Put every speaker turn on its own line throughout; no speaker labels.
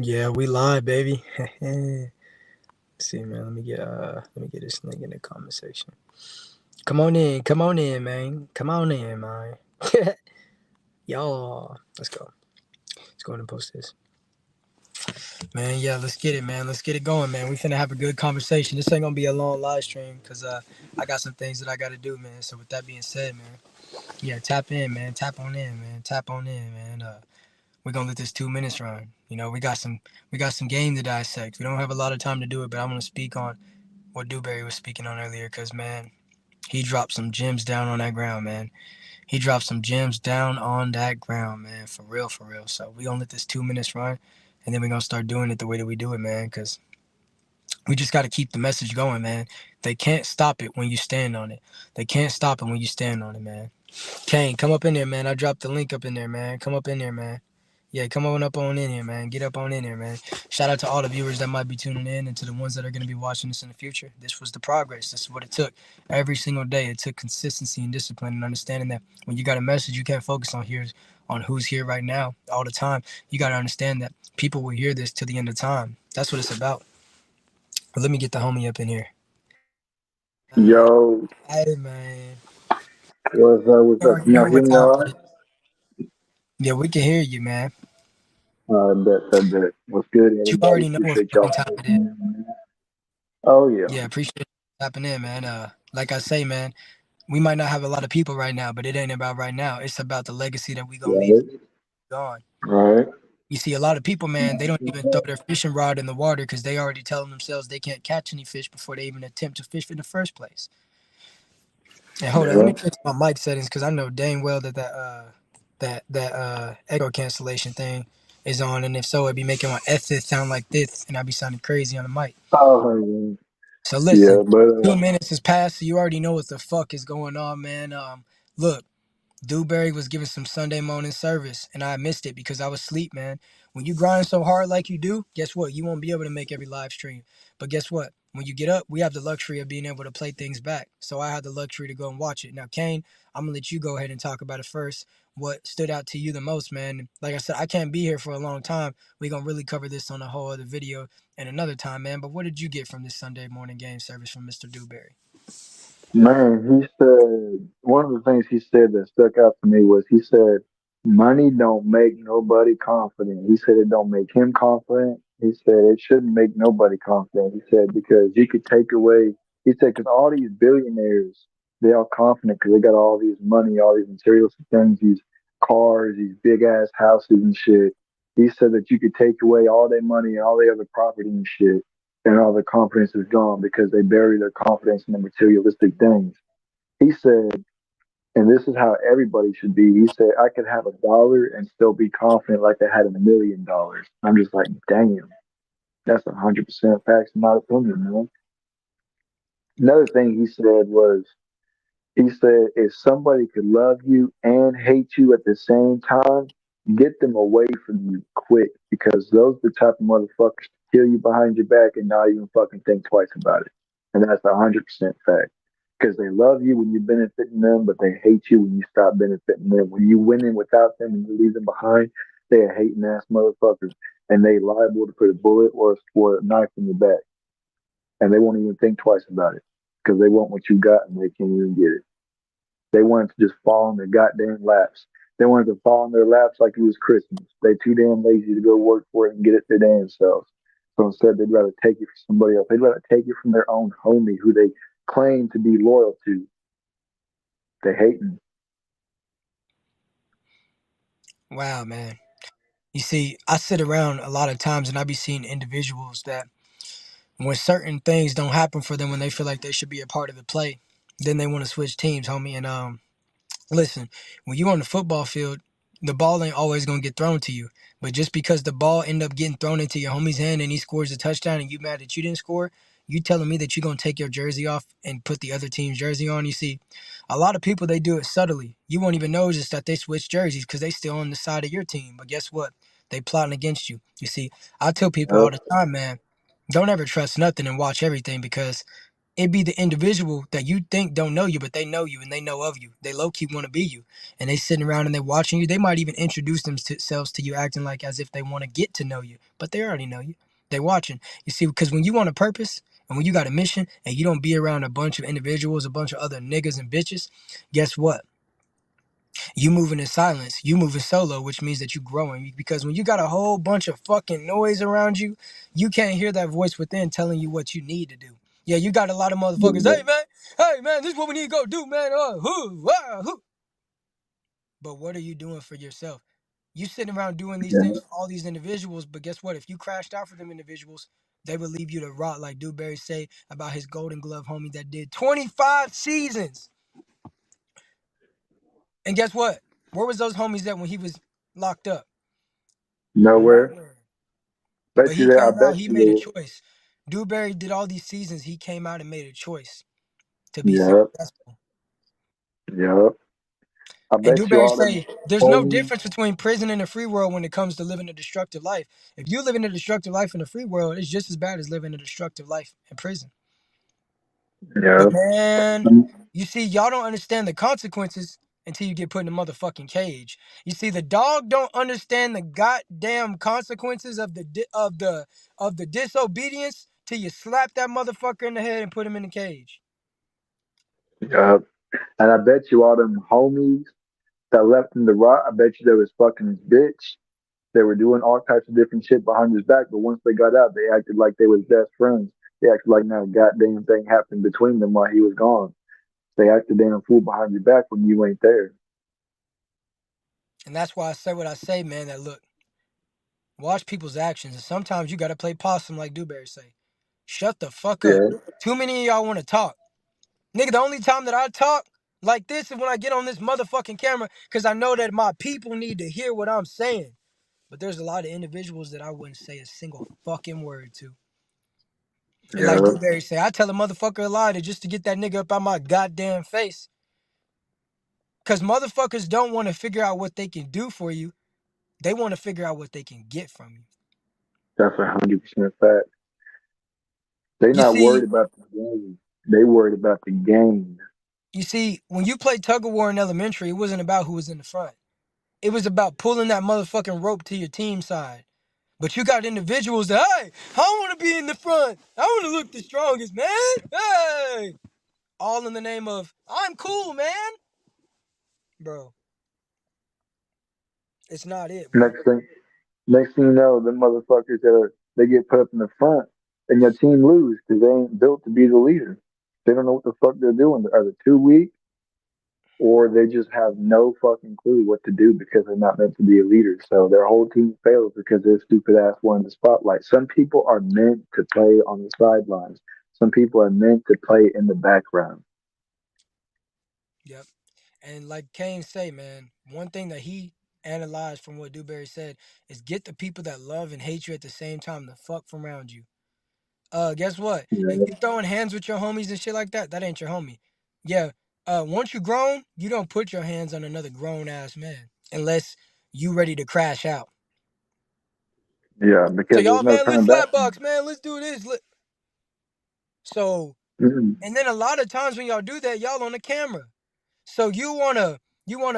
Yeah, we live, baby. Let's see, man. Let me get this link in the comment section. Come on in, man. Come on in, man. Y'all, let's go. Let's go ahead and post this, man. Yeah, let's get it, man. Let's get it going, man. We finna have a good conversation. This ain't gonna be a long live stream because I got some things that I gotta do, man. So with that being said, man, yeah, tap in, man. Tap on in, man. Tap on in, man. We're gonna let this 2 minutes run. You know, we got some game to dissect. We don't have a lot of time to do it, but I'm gonna speak on what Dewberry was speaking on earlier, because man, he dropped some gems down on that ground, man. He dropped some gems down on that ground, man. For real, for real. So we gonna let this 2 minutes run, and then we're gonna start doing it the way that we do it, man. Because we just gotta keep the message going, man. They can't stop it when you stand on it. They can't stop it when you stand on it, man. Kane, come up in there, man. I dropped the link up in there, man. Come up in there, man. Yeah, come on up on in here, man. Get up on in here, man. Shout out to all the viewers that might be tuning in and to the ones that are going to be watching this in the future. This was the progress. This is what it took every single day. It took consistency and discipline and understanding that when you got a message, you can't focus on who's here right now all the time. You got to understand that people will hear this till the end of time. That's what it's about. But let me get the homie up in here.
Yo,
Hey, man.
what's up? What's
You
up?
already
Can
know
y'all hear
what
me
time
all
it
right?
is. Yeah, we can hear you, man.
I bet. What's good,
But you
everybody?
already know what
Appreciate y'all
fucking time
for
it is.
listening, man. Oh, yeah.
Yeah, appreciate you tapping in, man. Like I say, man, we might not have a lot of people right now, but it ain't about right now. It's about the legacy that we gonna leave
Right,
on.
right.
You see, a lot of people, man, they don't even throw their fishing rod in the water because they already telling themselves they can't catch any fish before they even attempt to fish in the first place. And hold on, let
Yeah.
me fix my mic settings because I know dang well that echo cancellation thing is on, and if so, it'd be making my F sound like this, and I'd be sounding crazy on the mic.
Oh,
So
yeah.
listen,
Yeah, but
2 minutes has passed, so you already know what the fuck is going on, man. Look, Dewberry was giving some Sunday morning service, and I missed it because I was asleep, man. When you grind so hard like you do, guess what? You won't be able to make every live stream. But guess what? When you get up, we have the luxury of being able to play things back. So I had the luxury to go and watch it. Now, Kane, I'm gonna let you go ahead and talk about it first. What stood out to you the most, man? Like I said, I can't be here for a long time. We're gonna really cover this on a whole other video and another time, man. But what did you get from this Sunday morning game service from Mr. Dewberry?
man, he said, one of the things he said that stuck out to me was he said, money don't make nobody confident. He said it don't make him confident. He said it shouldn't make nobody confident. He said because you could take away, he said, because all these billionaires, they all confident because they got all these money, all these materials and things, these cars, these big ass houses and shit. He said that you could take away all their money and all their other property and shit, and all their confidence is gone because they bury their confidence in the materialistic things. He said, and this is how everybody should be. He said, I could have $1 and still be confident like I had $1 million. I'm just like, damn, that's 100% facts in my opinion, man. Another thing he said was, he said, if somebody could love you and hate you at the same time, get them away from you quick because those are the type of motherfuckers to kill you behind your back and not even fucking think twice about it. And that's 100% fact. Because they love you when you're benefiting them, but they hate you when you stop benefiting them. When you winning without them and you leave them behind, they are hating ass motherfuckers. And they liable to put a bullet or a knife in your back. And they won't even think twice about it. Because they want what you got and they can't even get it. They wanted to just fall in their goddamn laps. They wanted to fall in their laps like it was Christmas. They too damn lazy to go work for it and get it their damn selves. So instead, they'd rather take it from somebody else. They'd rather take it from their own homie who they claim to be loyal to. They hating.
Wow, man. You see, I sit around a lot of times and I be seeing individuals that when certain things don't happen for them when they feel like they should be a part of the play, then they want to switch teams, homie. And listen, when you on the football field, the ball ain't always gonna get thrown to you. But just because the ball end up getting thrown into your homie's hand and he scores a touchdown and you mad that you didn't score, you telling me that you're gonna take your jersey off and put the other team's jersey on? You see, a lot of people they do it subtly. You won't even notice that they switch jerseys because they still on the side of your team. But guess what? They plotting against you. You see, I tell people all
Yep.
the time, man, don't ever trust nothing and watch everything because It'd be the individual that you think don't know you, but they know you and they know of you. They low key want to be you, and they sitting around and they watching you. They might even introduce themselves to you, acting like as if they want to get to know you, but they already know you. They watching. You see, because when you want a purpose and when you got a mission and you don't be around a bunch of individuals, a bunch of other niggas and bitches, guess what? You moving in silence. You moving solo, which means that you growing. Because when you got a whole bunch of fucking noise around you, you can't hear that voice within telling you what you need to do. Yeah, you got a lot of motherfuckers. Hey man, this is what we need to go do, man. Who. But what are you doing for yourself? You sitting around doing these
Yeah.
things for all these individuals, but guess what? If you crashed out for them individuals, they would leave you to rot, like Dewberry say about his Golden Glove homie that did 25 seasons. And guess what? Where was those homies at when he was locked up?
Nowhere.
Nowhere. But
Bet you
he
that. I
came out,
bet
he made a
you.
choice. Dewberry did all these seasons. He came out and made a choice to be
Yep.
successful.
Yep. I
And
bet you
Dewberry
all them
say there's no
homies.
difference between prison and the free world when it comes to living a destructive life. If you live in a destructive life in the free world, it's just as bad as living a destructive life in prison. But
Yep.
man, you see, y'all don't understand the consequences until you get put in a motherfucking cage. You see, the dog don't understand the goddamn consequences of the disobedience till you slap that motherfucker in the head and put him in the cage.
Yep. And I bet you all them homies that left him to rot. I bet you they was fucking his bitch. They were doing all types of different shit behind his back, but once they got out, they acted like they was best friends. They acted like not a goddamn thing happened between them while he was gone. They acted damn fool behind your back when you ain't there.
And that's why I say what I say, man. That look, watch people's actions, and sometimes you gotta play possum, like Dewberry say. Shut the fuck up.
Yeah,
Too many of y'all want to talk. Nigga, the only time that I talk like this is when I get on this motherfucking camera because I know that my people need to hear what I'm saying. But there's a lot of individuals that I wouldn't say a single fucking word to. And like
yeah,
Dewberry say, I tell a motherfucker a lie to just to get that nigga up out my goddamn face. Cause motherfuckers don't want to figure out what they can do for you. They want to figure out what they can get from you.
that's 100% fact. They
You
not worried
see,
about the game. They worried about the game.
when you played tug of war in elementary, it wasn't about who was in the front. It was about pulling that motherfucking rope to your team side. But you got individuals that, hey, I want to be in the front. I want to look the strongest, man. Hey. All in the name of, I'm cool, man. Bro, it's not it, bro.
Next thing, next thing you know, them motherfuckers they get put up in the front, and your team lose because they ain't built to be the leader. They don't know what the fuck they're doing. They're either too weak or they just have no fucking clue what to do because they're not meant to be a leader. So their whole team fails because their stupid ass won the spotlight. Some people are meant to play on the sidelines. Some people are meant to play in the background.
Yep. And like Kane say, man, one thing that he analyzed from what Dewberry said is get the people that love and hate you at the same time the fuck from around you. Guess what? If
Yeah,
you throwing hands with your homies and shit like that, that ain't your homie. Yeah. Once you grown, you don't put your hands on another grown ass man unless you ready to crash out.
yeah,
So
because there's
y'all,
no
man, let's
turning back.
flatbox, man. Let's do this. So,
Mm-mm.
and then a lot of times when y'all do that, y'all on the camera. So you wanna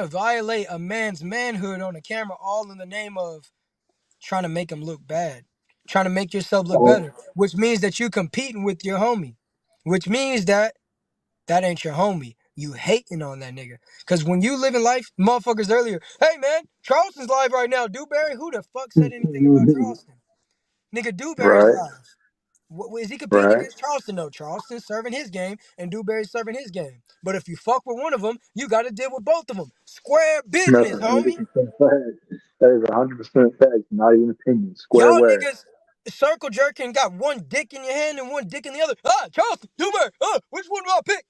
violate a man's manhood on the camera, all in the name of trying to make him look bad, trying to make yourself look
Oh,
better, which means that you competing with your homie, which means that ain't your homie. You hating on that nigga. Cause when you live in life, motherfuckers earlier, hey man, Charleston's live right now. Dewberry, who the fuck said anything about Charleston? Nigga, Dewberry's
right,
live. Is he competing
right.
against Charleston? No, Charleston's serving his game and Dewberry's serving his game. But if you fuck with one of them, you got to deal with both of them. Square
That's
business, homie.
100% fact. That is 100% fact. Not even opinion. Square
Y'all
where.
niggas circle jerking got one dick in your hand and one dick in the other. Charleston, Dewberry, which one do I pick?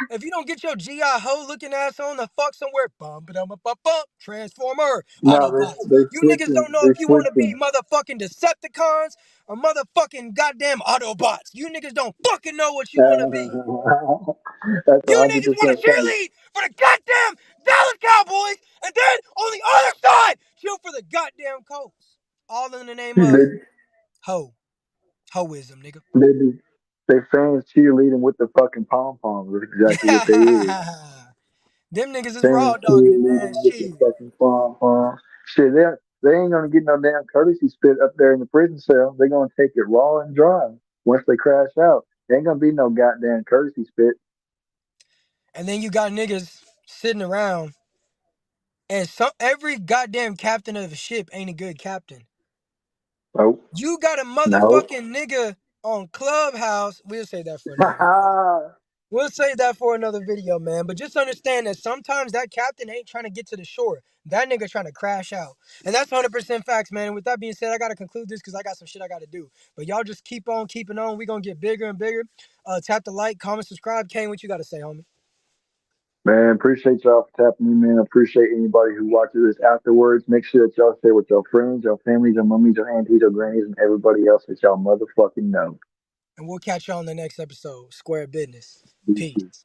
If you don't get your GI hoe looking ass on the fuck somewhere, bum bum bum bum, Transformer,
No,
Autobots.
they
You niggas
switching.
don't know
They
if you want to be
switching.
motherfucking Decepticons or motherfucking goddamn Autobots. You niggas don't fucking know what you want to be.
That's
You niggas want
100%
to
fact.
cheerlead for the goddamn Dallas Cowboys and then on the other side cheer for the goddamn Colts. All in the name of
They,
hoe. Hoism, nigga.
They be they fans cheerleading with the fucking pom poms. That's exactly what they is.
Them niggas is
Fans
raw dogging it, man.
cheerleading with the
Shit.
fucking pom poms. Shit, they ain't gonna get no damn courtesy spit up there in the prison cell. They gonna take it raw and dry once they crash out. There ain't gonna be no goddamn courtesy spit.
And then you got niggas sitting around, and every goddamn captain of a ship ain't a good captain.
Nope.
You got a
No.
motherfucking nigga on Clubhouse. We'll say that for another video. We'll save that for another video, man. But just understand that sometimes that captain ain't trying to get to the shore. That nigga trying to crash out. And that's 100% facts, man. With that being said, I got to conclude this because I got some shit I got to do. But y'all just keep on keeping on. We going to get bigger and bigger. Tap the like, comment, subscribe. Kane, what you got to say, homie?
Man, appreciate y'all for tapping me, man. Appreciate anybody who watches this afterwards. Make sure that y'all share with your friends, your families, your mummies, your aunties, your grannies, and everybody else that y'all motherfucking know.
And we'll catch y'all on the next episode. Square business. Peace.